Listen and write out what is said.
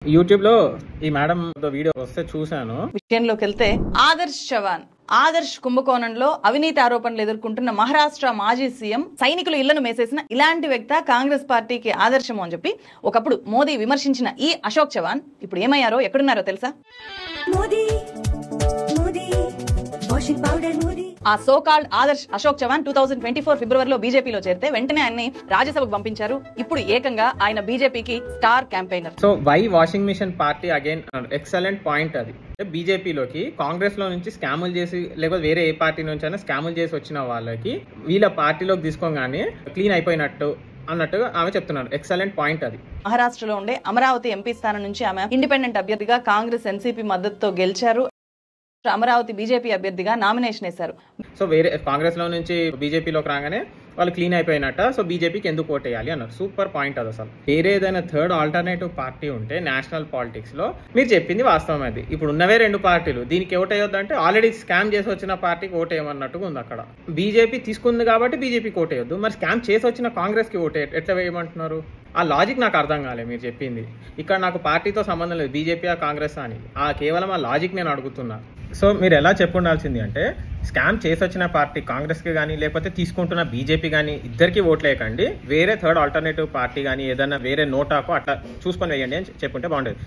YouTube లో ఈ madam video వస్తే చూశాను. విషయంలోకి వెళ్తే ఆదర్శ్ చవాన్ ఆదర్శ్ కుంభకోణంలో అవినీతి ఆరోపణలు ఎదుర్కొంటున్న మహారాష్ట్ర మాజీ సీఎం సైనికులు ఇళ్లను మేసేసిన ఇలాంటి వ్యక్తి కాంగ్రెస్ పార్టీకి ఆదర్శము అని చెప్పి ఒకప్పుడు మోదీ విమర్శించిన ఈ అశోక్ చవాన్ ఇప్పుడు ఏమయ్యారో ఎక్కడున్నారో తెలుసా? ఆ సోకాల్డ్ ఆదర్శ్ అశోక్ చవాన్ 2024 ఫిబ్రవరిలో బీజేపీలో చేరితే వెంటనే ఆయన్ని రాజ్యసభకు పంపించారు. ఇప్పుడు ఏకంగా ఆయన బీజేపీకి star campaigner. So why washing machine party again excellent point. అది బీజేపీలోకి కాంగ్రెస్ లో నుంచి స్కాములు చేసి లేకపోతే వేరే ఏ పార్టీ నుంచి అయినా స్కాములు చేసి వచ్చిన వాళ్ళకి వీళ్ళ పార్టీలోకి తీసుకోగానే క్లీన్ అయిపోయినట్టు అన్నట్టుగా ఆమె చెప్తున్నారు. ఎక్సలెంట్ పాయింట్ అది. మహారాష్ట్రలో ఉండే అమరావతి ఎంపీ స్థానం నుంచి ఆమె ఇండిపెండెంట్ అభ్యర్థిగా కాంగ్రెస్ ఎన్సీపీ మద్దతుతో గెలిచారు. అమరావతి బీజేపీ అభ్యర్థిగా నామినేషన్ వేశారు. సో వేరే కాంగ్రెస్ లో నుంచి బీజేపీలోకి రాగానే వాళ్ళు క్లీన్ అయిపోయినట్ట. సో బీజేపీకి ఎందుకు ఓటేయాలి అన్నారు. సూపర్ పాయింట్ అది. అసలు వేరే ఏదైనా థర్డ్ ఆల్టర్నేటివ్ పార్టీ ఉంటే నేషనల్ పాలిటిక్స్ లో మీరు చెప్పింది వాస్తవం. అది ఇప్పుడు ఉన్నవే రెండు పార్టీలు, దీనికి ఓటేయొద్దు అంటే ఆల్రెడీ స్కామ్ చేసి వచ్చిన పార్టీకి ఓటేయమన్నట్టుగా ఉంది. అక్కడ బీజేపీ తీసుకుంది కాబట్టి బీజేపీకి ఓటేయొద్దు, మరి స్కామ్ చేసి వచ్చిన కాంగ్రెస్ కి ఓటే ఎట్లా వేయమంటున్నారు? ఆ లాజిక్ నాకు అర్థం కాలేదు మీరు చెప్పింది. ఇక్కడ నాకు పార్టీతో సంబంధం లేదు, బీజేపీ కాంగ్రెస్ అని. కేవలం ఆ లాజిక్ నేను అడుగుతున్నా. సో మీరు ఎలా చెప్పుండాల్సింది అంటే స్కామ్ చేసి వచ్చిన పార్టీ కాంగ్రెస్కి కానీ లేకపోతే తీసుకుంటున్న బీజేపీ కానీ ఇద్దరికి ఓట్లేయకండి, వేరే థర్డ్ ఆల్టర్నేటివ్ పార్టీ కానీ ఏదైనా వేరే నోటాకో అట్లా చూసుకొని వేయండి అని చెప్పుంటే బాగుండేది.